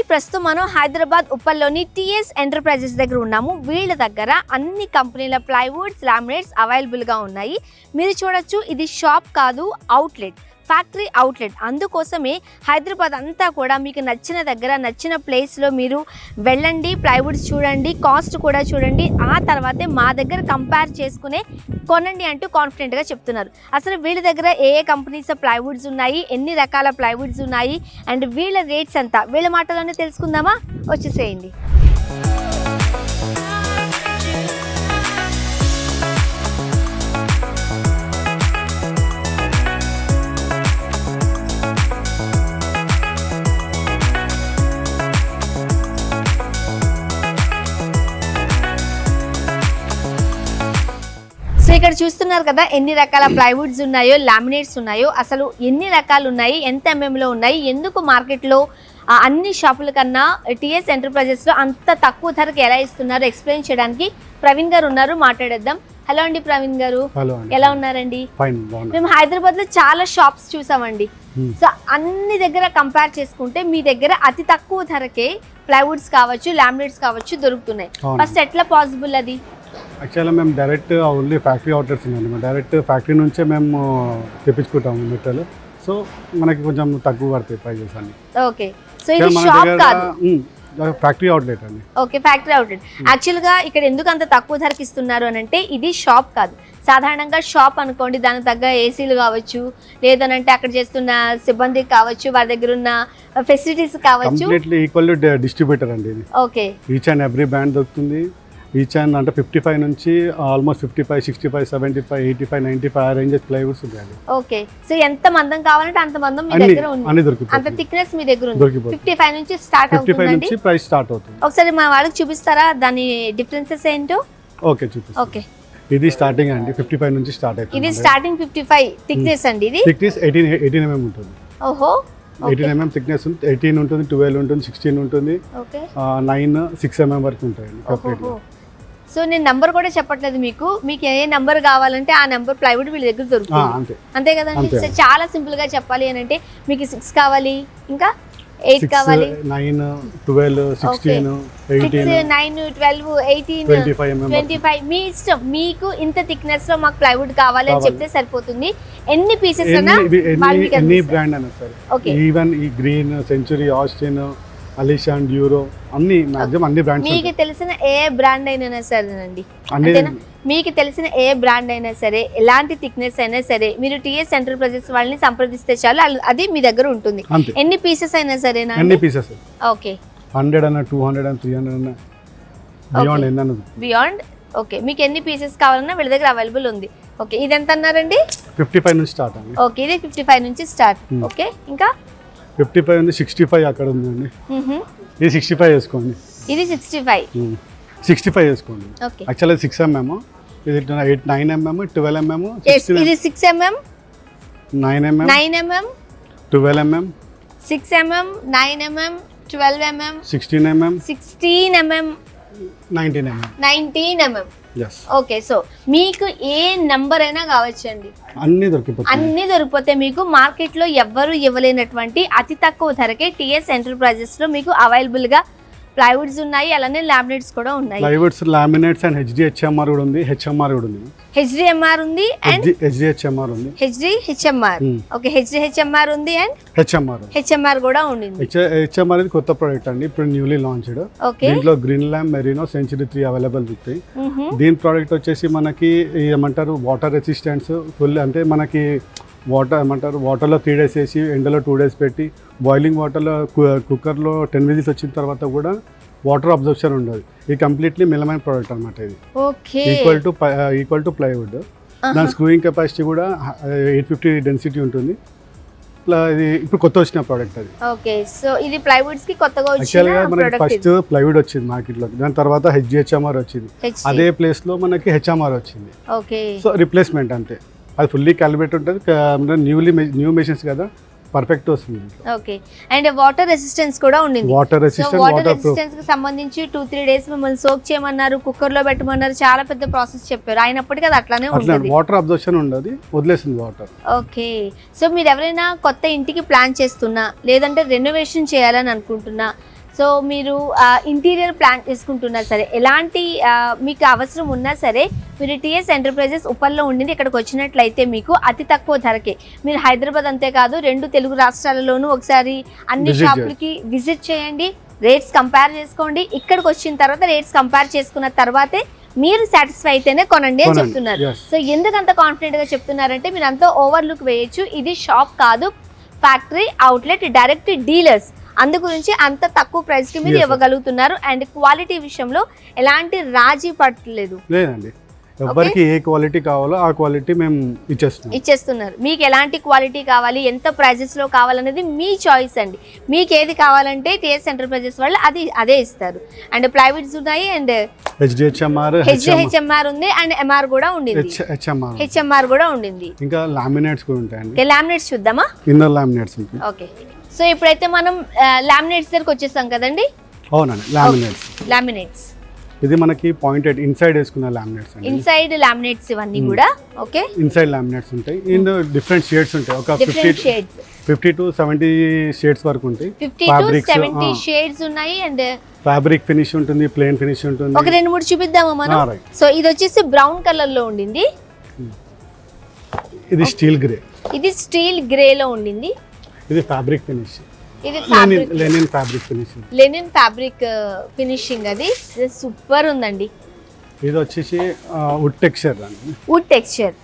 Hi, ప్రస్తుతం మనం Hyderabad ఉప్పల్లోని TS enterprises దగ్గర ఉన్నాము. వీళ్ళ దగ్గర అన్ని కంపెనీల ప్లైవుడ్స్, లామినేట్స్ అవైలబుల్గా ఉన్నాయి. మీరు చూడొచ్చు, ఇది షాప్ కాదు, అవుట్లెట్, ఫ్యాక్టరీ అవుట్లెట్. అందుకోసమే హైదరాబాద్ అంతా కూడా మీకు నచ్చిన దగ్గర, నచ్చిన ప్లేస్లో మీరు వెళ్ళండి, ప్లైవుడ్స్ చూడండి, కాస్ట్ కూడా చూడండి. ఆ తర్వాతే మా దగ్గర కంపేర్ చేసుకునే కొనండి అంటూ కాన్ఫిడెంట్గా చెప్తున్నారు. అసలు వీళ్ళ దగ్గర ఏ ఏ కంపెనీస్ ప్లైవుడ్స్ ఉన్నాయి, ఎన్ని రకాల ప్లైవుడ్స్ ఉన్నాయి, అండ్ వీళ్ళ రేట్స్ అంతా వీళ్ళ మాటలోనే తెలుసుకుందామా? వచ్చేసేయండి. ఇక్కడ చూస్తున్నారు కదా ఎన్ని రకాల ప్లైవుడ్స్ ఉన్నాయో, లామినేట్స్ ఉన్నాయో. అసలు ఎన్ని రకాలు ఉన్నాయి, ఎంత ఎంఎంలో ఉన్నాయి, ఎందుకు మార్కెట్లో అన్ని షాపుల కన్నా టీఎస్ ఎంటర్ప్రైజెస్లో అంత తక్కువ ధరకు ఎలా ఇస్తున్నారు ఎక్స్ప్లెయిన్ చేయడానికి ప్రవీణ్ గారు ఉన్నారు. మాట్లాడేద్దాం. హలో అండి ప్రవీణ్ గారు, ఎలా ఉన్నారండి? మేము హైదరాబాద్లో చాలా షాప్స్ చూసామండి. సో అన్ని దగ్గర కంపేర్ చేసుకుంటే మీ దగ్గర అతి తక్కువ ధరకే ప్లైవుడ్స్ కావచ్చు, లామినేట్స్ కావచ్చు దొరుకుతున్నాయి. ఫస్ట్ ఎట్లా పాసిబుల్ అది? యాక్చువల్గా మేము డైరెక్ట్ ఓన్లీ ఫ్యాక్టరీ అవుట్లెట్స్ ఉందండి. మేము డైరెక్ట్ ఫ్యాక్టరీ నుంచే మేము తెప్పించుకుంటాము మెటీరియల్. సో మనకి కొంచెం తక్కువ పడతాయి ప్రైజెస్ అన్ని. ఓకే, సో ఇది షాప్ కాదు, ఫ్యాక్టరీ అవుట్లెట్ అండి. Okay, factory outlet. యాక్చువల్గా ఇక్కడ ఎందుకు అంత తక్కువ ధరకు ఇస్తున్నారు అని అంటే, ఇది షాప్ కాదు. సాధారణంగా షాప్ అనుకోండి, దానికి తగ్గ ఏసీలు కావచ్చు, లేదనంటే అక్కడ చేస్తున్న సిబ్బంది కావచ్చు, వారి దగ్గర ఉన్న ఫెసిలిటీస్ కావచ్చు. కంప్లీట్లీ ఈక్వల్ డిస్ట్రిబ్యూటర్ అండి ఇది. Okay, each and every brand దొరుకుతుంది. ఈచ్ అండ్ అంటే 55 నుంచి ఆల్మోస్ట్ 55, 65, 75, 85, 95 ఆ రేంజెస్ ప్లైవుడ్స్ ఉంటాయి. ఓకే, సో ఎంత మందం కావాలంటే అంత మందం మీ దగ్గర ఉంది, అన్ని దొరుకుతాయి. అంత థిక్నెస్ మీ దగ్గర ఉంది. 55 నుంచి స్టార్ట్ అవుతుంది. 55 నుంచి ప్రైస్ స్టార్ట్ అవుతుంది. ఒకసారి మా వాళ్ళకి చూపిస్తారా దాని డిఫరెన్సెస్ ఏంటో? ఓకే, చూపిస్తాను. ఓకే, ఇది స్టార్టింగ్ అండి, 55 నుంచి స్టార్ట్ అవుతుంది. ఇది స్టార్టింగ్ 55 థిక్నెస్ అండి. ఇది థిక్నెస్ 18 mm ఉంటుంది. ఓహో, 18 mm థిక్నెస్ ఉంటుంది. 18 ఉంటుంది, 12 ఉంటుంది, 16 ఉంటుంది, 9, 6 mm వరకు ఉంటాయండి కంప్లీట్గా. సో నేను నంబర్ కూడా చెప్పట్లేదు మీకు, మీకు ఏ నెంబర్ కావాలంటే ఆ నెంబర్ ప్లైవుడ్ వీళ్ళ దగ్గర దొరుకుతుంది. అంతే కదండి. సో చాలా సింపుల్ గా చెప్పాలి అని అంటే, మీకు 6 కావాలి, ఇంకా 8 కావాలి, 9, 12, 16, 18, 9, 12, 18, 25 మీ ఇష్టం. మీకు ఇంత థిక్నెస్ లో మాకు ప్లైవుడ్ కావాలి అని చెప్తే సరిపోతుంది. ఎన్ని పీసెస్ అన్నా ఎన్ని బ్రాండ్ అయినా సరే, ఈవెన్ ఈ గ్రీన్, సెంచురీ, ఆస్టిన్, అలిషాన్, డ్యూరో, అన్ని మాక్సిమం అన్ని బ్రాండ్స్. మీకు తెలిసిన ఏ బ్రాండ్ అయినా సరేనండి, మీకు తెలిసిన ఏ బ్రాండ్ అయినా సరే, ఎలాంటి థిక్నెస్ అయినా సరే, మీరు టీఎస్ ఎంటర్ప్రైజెస్ వాళ్ళని సంప్రదిస్తే చాలు, అది మీ దగ్గర ఉంటుంది. ఎన్ని పీసెస్ అయినా సరేనా? అన్ని పీసెస్. ఓకే, 100 అన్న, 200 అన్న, 300 అన్న, బియాండ్ ఎన్న బియాండ్. ఓకే, మీకు ఎన్ని పీసెస్ కావాలన్నా వీళ్ళ దగ్గర అవైలబుల్ ఉంది. ఓకే, ఇది ఎంత అన్నారండి? 55 నుంచి స్టార్ట్ అండి. ఓకే, ఇది 55 నుంచి స్టార్ట్. ఓకే, ఇంకా 55 ఉంది, 65 అక్కడ ఉందండి. ఇది 65 వేసుకోండి. ఇది 65 వేసుకోండి. యాక్చువల్గా 6 mm, ఇది 9 mm, 12 mm, ఇది 6 mm, 9 mm, 9 mm, 12 mm, 6 mm, 9 mm, 12 mm, 16 mm, 16 mm, 19 mm. 19 mm. Yes. Okay, so మీకు ఏ నంబర్ అయినా కావచ్చండి, అన్ని దొరికిపోతే మీకు మార్కెట్లో ఎవ్వరూ ఇవ్వలేనటువంటి అతి తక్కువ ధరకే టీఎస్ ఎంటర్ప్రైజెస్ లో మీకు అవైలబుల్ గా ప్లైవుడ్స్ ఉన్నాయి, అలానే లామినేట్స్ కూడా ఉన్నాయి. ప్లైవుడ్స్, లామినేట్స్ అండ్ హెచ్డిహెచ్ఎంఆర్ కూడా ఉంది, హెచ్ఎంఆర్ కూడా ఉంది. హెచ్డిఎంఆర్ ఉంది అండ్ హెచ్డిహెచ్ఎంఆర్ ఉంది. హెచ్డిహెచ్ఎంఆర్. ఓకే, హెచ్డిహెచ్ఎంఆర్ ఉంది అండ్ హెచ్ఎంఆర్ కూడా ఉంది. హెచ్ఎంఆర్ ఇది కొత్త ప్రోడక్ట్ అండి, ఇప్పుడు న్యూలీ లాంచ్డ్. దీంట్లో గ్రీన్ ల్యాంప్, మెరీనో, సెంచురీ 3 అవైలబుల్ ఉంటాయి. దీని ప్రోడక్ట్ వచ్చేసి మనకి ఏమంటారు, వాటర్ రెసిస్టెన్స్ ఫుల్. అంటే మనకి వాటర్లో 3 days వేసి, ఎండలో 2 days పెట్టి, బాయిలింగ్ వాటర్లో కుక్కర్లో 10 విజిల్స్ వచ్చిన తర్వాత కూడా వాటర్ అబ్జర్ప్షన్ ఉండదు. ఇది కంప్లీట్లీ మెలమైన ప్రోడక్ట్ అనమాట. ఇది ఈక్వల్ టు ప్లైవుడ్. దాని స్క్రూయింగ్ కెపాసిటీ కూడా 850 డెన్సిటీ ఉంటుంది. ఇది ఇప్పుడు కొత్త వచ్చిన ప్రోడక్ట్ అది. ఓకే, సో ఇది ప్లైవుడ్స్ కి కొత్తగా వచ్చిన యాక్చువల్గా మనకి ఫస్ట్ ప్లైవుడ్ వచ్చింది మార్కెట్లోకి, దాని తర్వాత హెచ్డిహెచ్ఎంఆర్ వచ్చింది, అదే ప్లేస్ లో మనకి హెచ్ఎంఆర్ వచ్చింది. ఓకే, సో రిప్లేస్మెంట్ అంతే. అది ఫుల్లీ క్యాలిబ్రేట్ ఉంటుంది, న్యూ మెషిన్స్ కదా, పర్ఫెక్ట్ వస్తుంది. ఓకే, అండ్ వాటర్ రెసిస్టెన్స్ కూడా ఉంది. వాటర్ రెసిస్టెన్స్ కి సంబంధించి 2-3 days మిమ్మల్ని సోక్ చేయమన్నారు, కుక్కర్ లో పెట్టమన్నారు, చాలా పెద్ద ప్రాసెస్ చెప్పారు. అయినప్పటికీ అది అట్లానే ఉంటుంది, వాటర్ అబ్జర్ప్షన్ ఉండదు, వదిలేస్తుంది వాటర్. ఓకే, సో మీరు ఎవరైనా కొత్త ఇంటికి ప్లాన్ చేస్తున్నా, లేదంటే రెనోవేషన్ చేయాలని అనుకుంటున్నా, సో మీరు ఇంటీరియర్ ప్లాన్ చేసుకుంటున్నా సరే, ఎలాంటి మీకు అవసరం ఉన్నా సరే, మీరు టీఎస్ ఎంటర్ప్రైజెస్ ఉప్పల్లో ఉండింది ఇక్కడికి వచ్చినట్లయితే మీకు అతి తక్కువ ధరకే మీరు హైదరాబాద్ అంతేకాదు 2 తెలుగు రాష్ట్రాలలోనూ ఒకసారి అన్ని షాపులకి విజిట్ చేయండి, రేట్స్ కంపేర్ చేసుకోండి. ఇక్కడికి వచ్చిన తర్వాత రేట్స్ కంపేర్ చేసుకున్న తర్వాతే మీరు సాటిస్ఫై అయితేనే కొనండి అని చెప్తున్నారు. సో ఎందుకు అంత కాన్ఫిడెంట్ గా చెప్తున్నారంటే మీరు అంతా ఓవర్లుక్ వేయచ్చు, ఇది షాప్ కాదు, ఫ్యాక్టరీ అవుట్లెట్, డైరెక్ట్ డీలర్స్. అందు గురించి అంత తక్కువ ప్రైస్ కి మీరు ఇవ్వగలుగుతున్నారు. అండ్ క్వాలిటీ విషయంలో ఎలాంటి రాజీ పడలేదు లేదండి. ఎవరికి ఏ క్వాలిటీ కావాలో ఆ క్వాలిటీ మేము ఇచ్చేస్తున్నారు. మీకు ఎలాంటి క్వాలిటీ కావాలి, ఎంత ప్రైజెస్ లో కావాలనేది మీ చాయిస్ అండి. మీకు ఏది కావాలంటే టీఎస్ ఎంటర్ప్రైజెస్ వాళ్ళు అదే ఇస్తారు. అండ్ ప్లైవుడ్స్ ఉన్నాయి, అండ్ హెచ్ఎంఆర్ ఉంది, అండ్ ఎంఆర్ కూడా ఉండింది, హెచ్ఎంఆర్ కూడా ఉండింది. ఇంకా లామినేట్స్ కూడా ఉంటాయండి. లామినేట్స్ చూద్దామా? ఇన్నర్ లామినేట్స్ ఉంటాయి. ఓకే, సో ఇప్పుడైతే మనం లామినేట్స్ దగ్గరకు వచ్చేసాం కదండి. అవునండి, లామినేట్స్ ఇది మనకి పాయింటెడ్ ఇన్సైడ్ వేసుకున్న లామినేట్స్ అండి. ఇన్సైడ్ లామినేట్స్ ఇవన్నీ కూడా ఓకే. ఇన్సైడ్ లామినేట్స్ ఉంటాయి. ఇన్ డిఫరెంట్ షేడ్స్ ఉంటాయి. ఒక 50 to 70 షేడ్స్ వరకు ఉంటాయి. 50 to 70 షేడ్స్ ఉన్నాయి. అండ్ ఫ్యాబ్రిక్ ఫినిష్ ఉంటుంది, ప్లెయిన్ ఫినిష్ ఉంటుంది. ఒక 2-3 చూపిద్దామా మనం? సో ఇది వచ్చేసి బ్రౌన్ కలర్ లో ఉండింది. ఇది స్టీల్ గ్రే. ఇది స్టీల్ గ్రే లో ఉండింది. ఇది ఫ్యాబ్రిక్ ఫినిష్. ఇది linen fabric finishing. Linen fabric finishing. అది సూపర్ ఉందండి. ఇది వచ్చేసి వుడ్ టెక్స్చర్ అండి. Wood texture.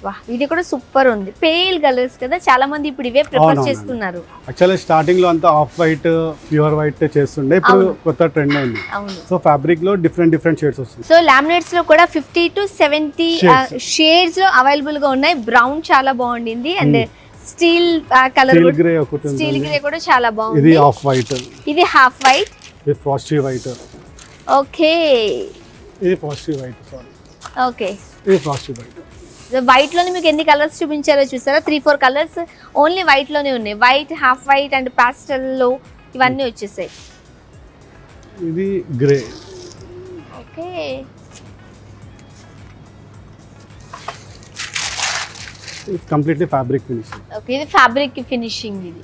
వా, ఇది కూడా సూపర్ ఉంది. పేల్ కలర్స్ కదా, చాలా మంది ఇప్పుడు ఇవే ప్రిఫర్ చేస్తున్నారు. యాక్చువల్లీ స్టార్టింగ్ లో అంతా ఆఫ్ వైట్, ప్యూర్ వైట్ చేస్తుండే, ఇప్పుడు కొత్త ట్రెండ్ అయింది. సో ఫ్యాబ్రిక్ లో డిఫరెంట్ షేడ్స్ వస్తుంది. సో లామినేట్స్ లో కూడా 50 to 70 షేడ్స్ లో అవైలబుల్ గా ఉన్నాయి. బ్రౌన్ చాలా బాగుండింది. And steel colour, steel grey కూడా చాలా బాగుంది. ఇది హాఫ్ వైట్, ఇది హాఫ్ వైట్, ఇది ఫ్రాస్టీ వైట్. ఓకే, ఇది ఫ్రాస్టీ వైట్. సారీ, ఓకే, ఇది ఫ్రాస్టీ వైట్. వైట్ లోనే మీకు ఎన్ని కలర్స్ చూపించారో చూసారా? 3-4 కలర్స్ ఓన్లీ వైట్ లోనే ఉన్నాయి. White, half white and pastel లో ఇవన్నీ వచ్చేసాయి. ఇది grey. Okay, it's completely fabric finishing. Okay, ఇది ఫ్యాబ్రిక్ ఫినిషింగ్. ఇది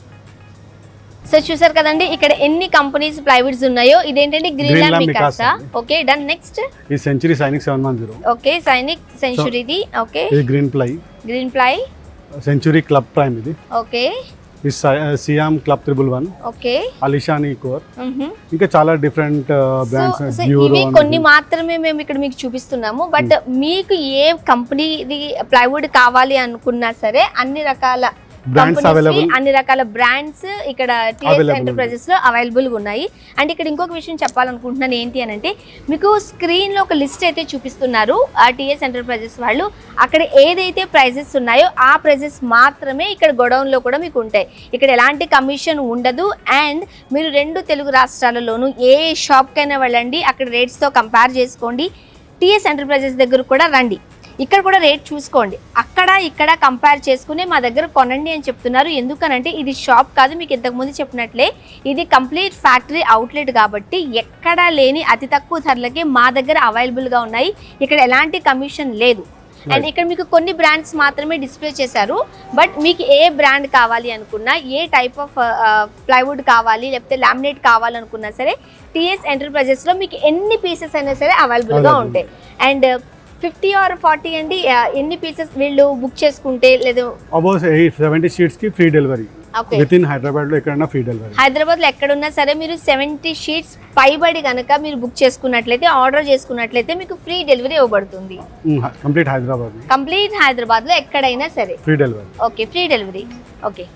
సో చూసారు కదండి ఇక్కడ ఎన్ని కంపెనీస్ ప్లైవుడ్స్ ఉన్నాయో. ఇదేంటంటే green land Mikasa. Okay, done. Next ఈ century Sainik 710. Okay, Sainik century. Okay, ఇది green ply century club prime. ఇది ఓకే, ఈ సియామ్ క్లబ్ 111. ఓకే, అలిషాని కోర్. ఇంకా చాలా డిఫరెంట్ బ్రాండ్స్. ఇవి కొన్ని మాత్రమే మేము ఇక్కడ మీకు చూపిస్తున్నాము. బట్ మీకు ఏ కంపెనీ ప్లైవుడ్ కావాలి అనుకున్నా సరే అన్ని రకాల అన్ని రకాల బ్రాండ్స్ ఇక్కడ టీఎస్ ఎంటర్ప్రైజెస్ లో అవైలబుల్ గా ఉన్నాయి. అండ్ ఇక్కడ ఇంకొక విషయం చెప్పాలనుకుంటున్నాను ఏంటి అని అంటే, మీకు స్క్రీన్ లో ఒక లిస్ట్ అయితే చూపిస్తున్నారు ఆ టీఎస్ ఎంటర్ప్రైజెస్ వాళ్ళు. అక్కడ ఏదైతే ప్రైజెస్ ఉన్నాయో ఆ ప్రైజెస్ మాత్రమే ఇక్కడ గోడౌన్ లో కూడా మీకు ఉంటాయి. ఇక్కడ ఎలాంటి కమిషన్ ఉండదు. అండ్ మీరు 2 తెలుగు రాష్ట్రాలలోనూ ఏ షాప్ కైనా వెళ్ళండి, అక్కడ రేట్స్ తో కంపేర్ చేసుకోండి. టీఎస్ ఎంటర్ప్రైజెస్ దగ్గర కూడా రండి, ఇక్కడ కూడా రేట్ చూసుకోండి. అక్కడ ఇక్కడ కంపేర్ చేసుకుని మా దగ్గర కొనండి అని చెప్తున్నారు. ఎందుకనంటే ఇది షాప్ కాదు, మీకు ఇంతకుముందు చెప్పినట్లే ఇది కంప్లీట్ ఫ్యాక్టరీ అవుట్లెట్ కాబట్టి ఎక్కడా లేని అతి తక్కువ ధరలకి మా దగ్గర అవైలబుల్గా ఉన్నాయి. ఇక్కడ ఎలాంటి కమిషన్ లేదు. అండ్ ఇక్కడ మీకు కొన్ని బ్రాండ్స్ మాత్రమే డిస్ప్లే చేశారు. బట్ మీకు ఏ బ్రాండ్ కావాలి అనుకున్నా, ఏ టైప్ ఆఫ్ ప్లైవుడ్ కావాలి లేకపోతే లామినేట్ కావాలనుకున్నా సరే టీఎస్ ఎంటర్ప్రైజెస్లో మీకు ఎన్ని పీసెస్ అయినా సరే అవైలబుల్గా ఉంటాయి. అండ్ 50 or 40 అండి ఎన్ని పీసెస్ వీళ్ళు బుక్ చేసుకుంటే లేదు అబౌట్ 70 షీట్స్ కి free delivery. With in Hyderabad లో ఎక్కడైనా ఫ్రీ డెలివరీ. హైదరాబాద్ లో ఎక్కడున్నా సరే మీరు 70 షీట్స్ పైబడి గనక మీరు బుక్ చేసుకున్నట్లయితే, ఆర్డర్ చేసుకున్నట్లయితే మీకు ఫ్రీ డెలివరీ ఇవ్వబడుతుంది. కంప్లీట్ హైదరాబాద్ లో ఎక్కడైనా సరే free delivery. Okay, free delivery. Okay,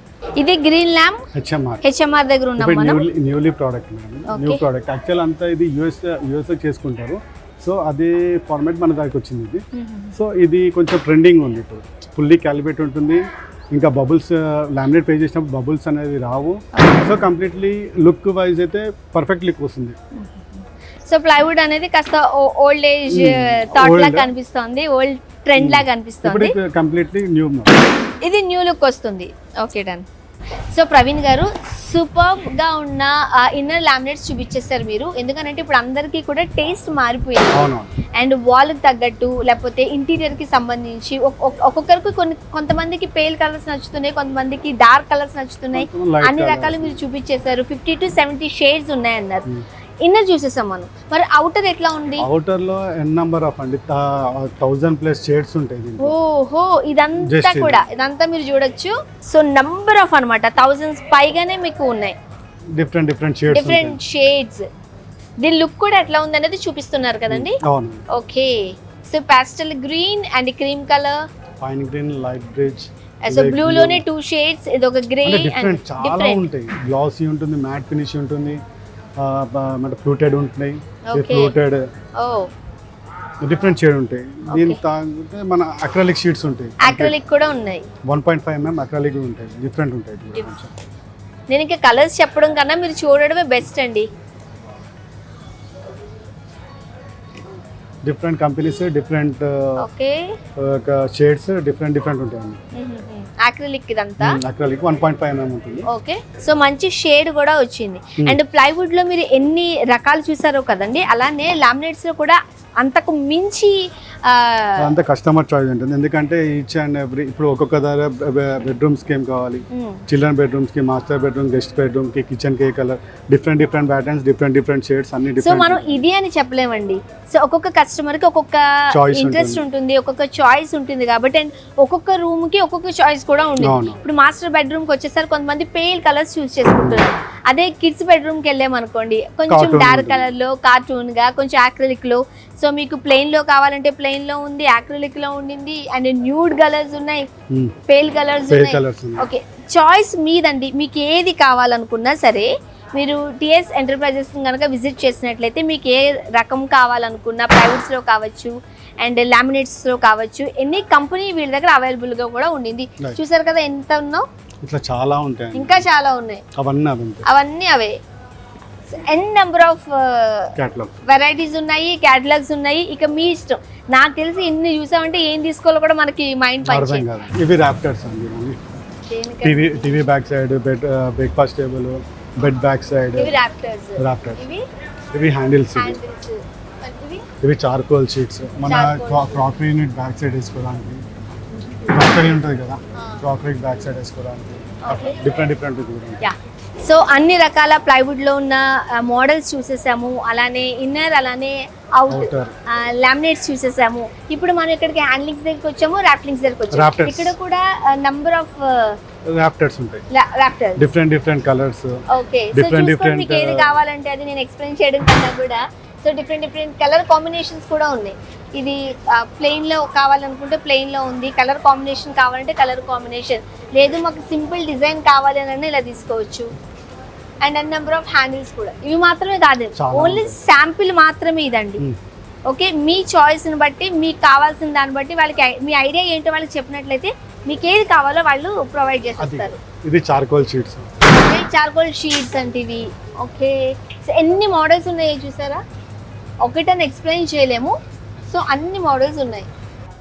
ఇది గ్రీన్ ల్యాంప్ హెచ్ఎంఆర్ దగ్గర ఉన్నాం మనం. Newly product madam, new product. Actual అంతా ఇది యుఎస్ చేసుకుంటారు. సో అదే ఫార్మాట్ మన దగ్గరికి వచ్చింది ఇది. సో ఇది కొంచెం ట్రెండింగ్ ఉంది ఇప్పుడు. ఫుల్లీ క్యాలిబ్రేట్ ఉంటుంది. ఇంకా బబుల్స్ లామినేట్ పే చేసినప్పుడు బబుల్స్ అనేది రావు. సో కంప్లీట్లీ లుక్ వైజ్ అయితే పర్ఫెక్ట్ లుక్ వస్తుంది. సో ప్లైవుడ్ అనేది కాస్త ఓల్డ్ ఏజ్ థాట్ లా కనిపిస్తుంది, ఓల్డ్ ట్రెండ్ లా కనిపిస్తుంది. కంప్లీట్లీ న్యూ, ఇది న్యూ లుక్ వస్తుంది. Okay, done. సో ప్రవీణ్ గారు సూపర్బ్ గా ఉన్న ఇన్నర్ లామినేట్స్ చూపించేస్తారు మీరు, ఎందుకంటే ఇప్పుడు అందరికీ కూడా టేస్ట్ మారిపోయింది. అండ్ వాల్ కి తగ్గట్టు లేకపోతే ఇంటీరియర్ కి సంబంధించి ఒక్కొక్కరికి కొంతమందికి పేల్ కలర్స్ నచ్చుతున్నాయి, కొంతమందికి డార్క్ కలర్స్ నచ్చుతున్నాయి, అన్ని రకాలు మీరు చూపించేశారు. 50 to 70 షేడ్స్ ఉన్నాయన్నారు. ఇన్నర్ చూసేసాం మనం, మరి అవుటర్ ఎట్లా ఉంది? అవుటర్ లో ఎన్ నంబర్ ఆఫ్ అండి 1000+ షేడ్స్ ఉంటాయి. ఓహో, ఇదంతా మీరు చూడొచ్చు. సో నంబర్ ఆఫ్ అన్నమాట, 1000 పైగానే మీకు ఉన్నాయి, డిఫరెంట్ షేడ్స్. దీని లుక్ కూడా ఎట్లా ఉంది అనేది చూపిస్తున్నారు కదండి. Okay, so పాస్టల్ green and cream colour, fine green, light bridge. So blue లోనే 2 షేడ్స్, ఇది ఒక గ్రే అండ్ చాలా ఉంటాయి. గ్లాసీ ఉంటుంది, మ్యాట్ ఫినిష్ ఉంటుంది, మన ఫ్లూటెడ్ ఉంటాయి, ఫ్లూటెడ్ డిఫరెంట్ షేడ్ ఉంటాయి. దీని తాగితే మన అక్రాలిక్ షీట్స్ ఉంటాయి, అక్రాలిక్ కూడా ఉన్నాయి, 1.5 mm అక్రాలిక్ ఉంటాయి, డిఫరెంట్ ఉంటాయి. నేను ఇంకా కలర్స్ చెప్పడం కన్నా మీరు చూడడమే బెస్ట్ అండి. Different companies, different shades, different ఉంటాయి. అక్రిలిక్ ఇదంతా అక్రిలిక్ 1.5 mm ఉంటుంది. ఓకే, సో మంచి షేడ్ కూడా వచ్చింది. అండ్ ప్లైవుడ్ లో మీరు ఎన్ని రకాలు చూసారో కదండి, అలానే లామినేట్స్ లో కూడా అంతకు మించి అంత కస్టమర్ చాయిస్ ఉంటుంది. ఎందుకంటే ఈచ్ అండ్ ఎవ్రీ ఇప్పుడు ఒక్కొక్క ధర బెడ్రూమ్స్ కి ఏం కావాలి, చిల్డ్రన్ బెడ్రూమ్స్ కి, మాస్టర్ బెడ్రూమ్, గెస్ట్ బెడ్రూమ్ కి, కిచెన్ కి colour, different patterns, different shades అన్ని డిఫరెంట్. సో మనం ఇది అని చెప్పలేమండి. సో ఒక్కొక్క కస్టమర్ కి ఒక్కొక్క ఇంట్రెస్ట్ ఉంటుంది, ఒక్కొక్క చాయిస్ ఉంటుంది కాబట్టి, అండ్ ఒక్కొక్క రూమ్ కి ఒక్కొక్క చాయిస్ కూడా ఉంది. ఇప్పుడు మాస్టర్ బెడ్రూమ్ కి వచ్చేసరికి కొంతమంది పేల్ కలర్స్ చూస్ చేసుకుంటున్నారు. అదే కిడ్స్ బెడ్రూమ్ కి వెళ్ళామనుకోండి, కొంచెం డార్క్ కలర్ లో, కార్టూన్ గా, కొంచెం అక్రిలిక్ లో. సో మీకు ప్లెయిన్ లో కావాలంటే ప్లెయిన్ లో ఉంది, అక్రిలిక్ లో ఉండింది, అండ్ న్యూడ్ కలర్స్ ఉన్నాయి, పేల్ కలర్స్ ఉన్నాయి. ఓకే, చాయిస్ మీదండి. మీకు ఏది కావాలనుకున్నా సరే మీరు టిఎస్ ఎంటర్ప్రైజెస్ కనుక విజిట్ చేసినట్లయితే మీకు ఏ రకం కావాలనుకున్నా ప్రైవేట్స్లో కావచ్చు అండ్ లామినేట్స్లో కావచ్చు, ఎన్ని కంపెనీ వీళ్ళ దగ్గర అవైలబుల్గా కూడా ఉండింది. చూసారు కదా ఎంత ఉన్నావు, ఇట్లా చాలా ఉంటాయి, ఇంకా చాలా ఉన్నాయి, అవన్నీ అవే. ఎన్ నెంబర్ ఆఫ్ వెరైటీస్ ఉన్నాయి, క్యాటలాగ్స్ ఉన్నాయి. ఇక మీ ఇష్టం. నాకు తెలిసి ఇన్ని చూసామంటే ఏం తీసుకోవాలో కూడా మనకి మైండ్ పనిచేయదు. ఇవి రాప్టర్స్ అండి, TV back side, bed breakfast table, bed back side, ఇవి రాప్టర్స్. ఇవి హ్యాండిల్స్, ఇవి చార్కోల్ షీట్స్. మన క్రాకరీ యూనిట్ బ్యాక్ సైడ్ వేసుకోవడానికి, క్రాకరీ ఉంటుంది కదా, క్రాకరీ బ్యాక్ సైడ్ వేసుకోవడానికి డిఫరెంట్. సో అన్ని రకాల ప్లైవుడ్ లో ఉన్న మోడల్స్ చూసేసాము, అలానే ఇన్నర్, అలానే అవుట్ లామినేట్స్ చూసేసాము. ఇప్పుడు మనం ఇక్కడికి హ్యాండ్లింగ్స్ దగ్గరికి వచ్చాము, రాప్లింగ్స్ దగ్గరికి వచ్చాము. ఇక్కడ కూడా నంబర్ ఆఫ్ రాప్టర్స్ ఉంటాయి, డిఫరెంట్ కలర్స్. ఓకే, సో చూసుకోండి మీకు ఏది కావాలంటే అది. నేను ఎక్స్ప్లెయిన్ చేయడం కన్నా కూడా సో డిఫరెంట్ కలర్ కాంబినేషన్స్ కూడా ఉన్నాయి. ఇది ప్లెయిన్ లో కావాలనుకుంటే ప్లెయిన్ లో ఉంది, కలర్ కాంబినేషన్ కావాలంటే కలర్ కాంబినేషన్, లేదు మాకు సింపుల్ డిజైన్ కావాలి అని ఇలా తీసుకోవచ్చు. And an number of handles కూడా. ఇవి మాత్రమే కాదు, ఓన్లీ శాంపిల్ మాత్రమే ఇదండి. ఓకే, మీ చాయిస్ని బట్టి, మీకు కావాల్సిన దాన్ని బట్టి, వాళ్ళకి మీ ఐడియా ఏంటో వాళ్ళకి చెప్పినట్లయితే మీకు ఏది కావాలో వాళ్ళు ప్రొవైడ్ చేస్తారు. ఇది చార్కోల్ షీట్స్, చార్కోల్ షీట్స్ అంటే ఇవి. ఓకే, సో ఎన్ని మోడల్స్ ఉన్నాయో చూసారా, ఒకటని ఎక్స్ప్లెయిన్ చేయలేము. సో అన్ని మోడల్స్ ఉన్నాయి.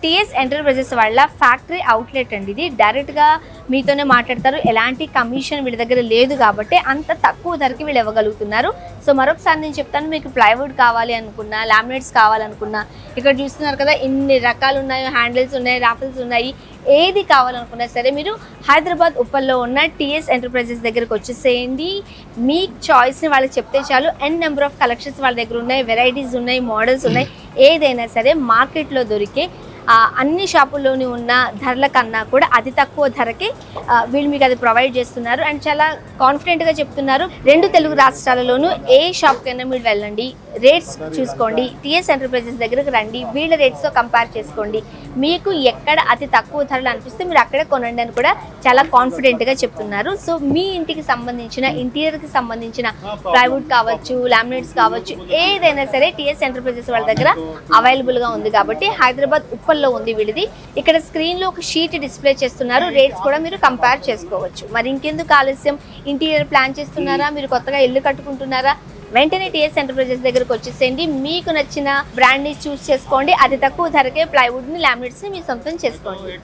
టిఎస్ ఎంటర్ప్రైజెస్ వాళ్ళ ఫ్యాక్టరీ అవుట్లెట్ అండి ఇది. డైరెక్ట్గా మీతోనే మాట్లాడతారు, ఎలాంటి కమిషన్ వీళ్ళ దగ్గర లేదు కాబట్టి అంత తక్కువ ధరకి వీళ్ళు ఇవ్వగలుగుతున్నారు. సో మరొకసారి నేను చెప్తాను, మీకు ప్లైవుడ్ కావాలి అనుకున్నా, లామినేట్స్ కావాలనుకున్నా, ఇక్కడ చూస్తున్నారు కదా ఇన్ని రకాలు ఉన్నాయి, హ్యాండిల్స్ ఉన్నాయి, రాఫిల్స్ ఉన్నాయి. ఏది కావాలనుకున్నా సరే మీరు హైదరాబాద్ ఉప్పల్లో ఉన్న టిఎస్ ఎంటర్ప్రైజెస్ దగ్గరకు వచ్చేసేయండి. మీ చాయిస్ని వాళ్ళకి చెప్తే చాలు. ఎన్ నెంబర్ ఆఫ్ కలెక్షన్స్ వాళ్ళ దగ్గర ఉన్నాయి, వెరైటీస్ ఉన్నాయి, మోడల్స్ ఉన్నాయి. ఏదైనా సరే మార్కెట్లో దొరికే అన్ని షాపుల్లోని ఉన్న ధరల కన్నా కూడా అతి తక్కువ ధరకే వీళ్ళు మీకు అది ప్రొవైడ్ చేస్తున్నారు. అండ్ చాలా కాన్ఫిడెంట్గా చెప్తున్నారు. 2 తెలుగు రాష్ట్రాలలోనూ ఏ షాప్కైనా మీరు వెళ్ళండి, రేట్స్ చూసుకోండి, టిఎస్ ఎంటర్ప్రైజెస్ దగ్గరకు రండి, వీళ్ళ రేట్స్తో కంపేర్ చేసుకోండి. మీకు ఎక్కడ అతి తక్కువ ధరలు అనిపిస్తే మీరు అక్కడే కొనండి అని కూడా చాలా కాన్ఫిడెంట్గా చెప్తున్నారు. సో మీ ఇంటికి సంబంధించిన, ఇంటీరియర్కి సంబంధించిన ప్లైవుడ్ కావచ్చు, లామినేట్స్ కావచ్చు, ఏదైనా సరే టిఎస్ ఎంటర్ప్రైజెస్ వాళ్ళ దగ్గర అవైలబుల్గా ఉంది. కాబట్టి హైదరాబాద్ ఉప్పల్లో ఉంది వీడిది. ఇక్కడ స్క్రీన్లో ఒక షీట్ డిస్ప్లే చేస్తున్నారు, రేట్స్ కూడా మీరు కంపేర్ చేసుకోవచ్చు. మరి ఇంకెందుకు ఆలస్యం, ఇంటీరియర్ ప్లాన్ చేస్తున్నారా, మీరు కొత్తగా ఇల్లు కట్టుకుంటున్నారా, వెంటనే టిఎస్ ఎంటర్ప్రైజెస్ దగ్గరకు వచ్చేసేయండి. మీకు నచ్చిన బ్రాండ్ని చూస్ చేసుకోండి, అతి తక్కువ ధరకే ప్లైవుడ్ని, లామినేట్స్ని మీ సొంతం చేసుకోండి.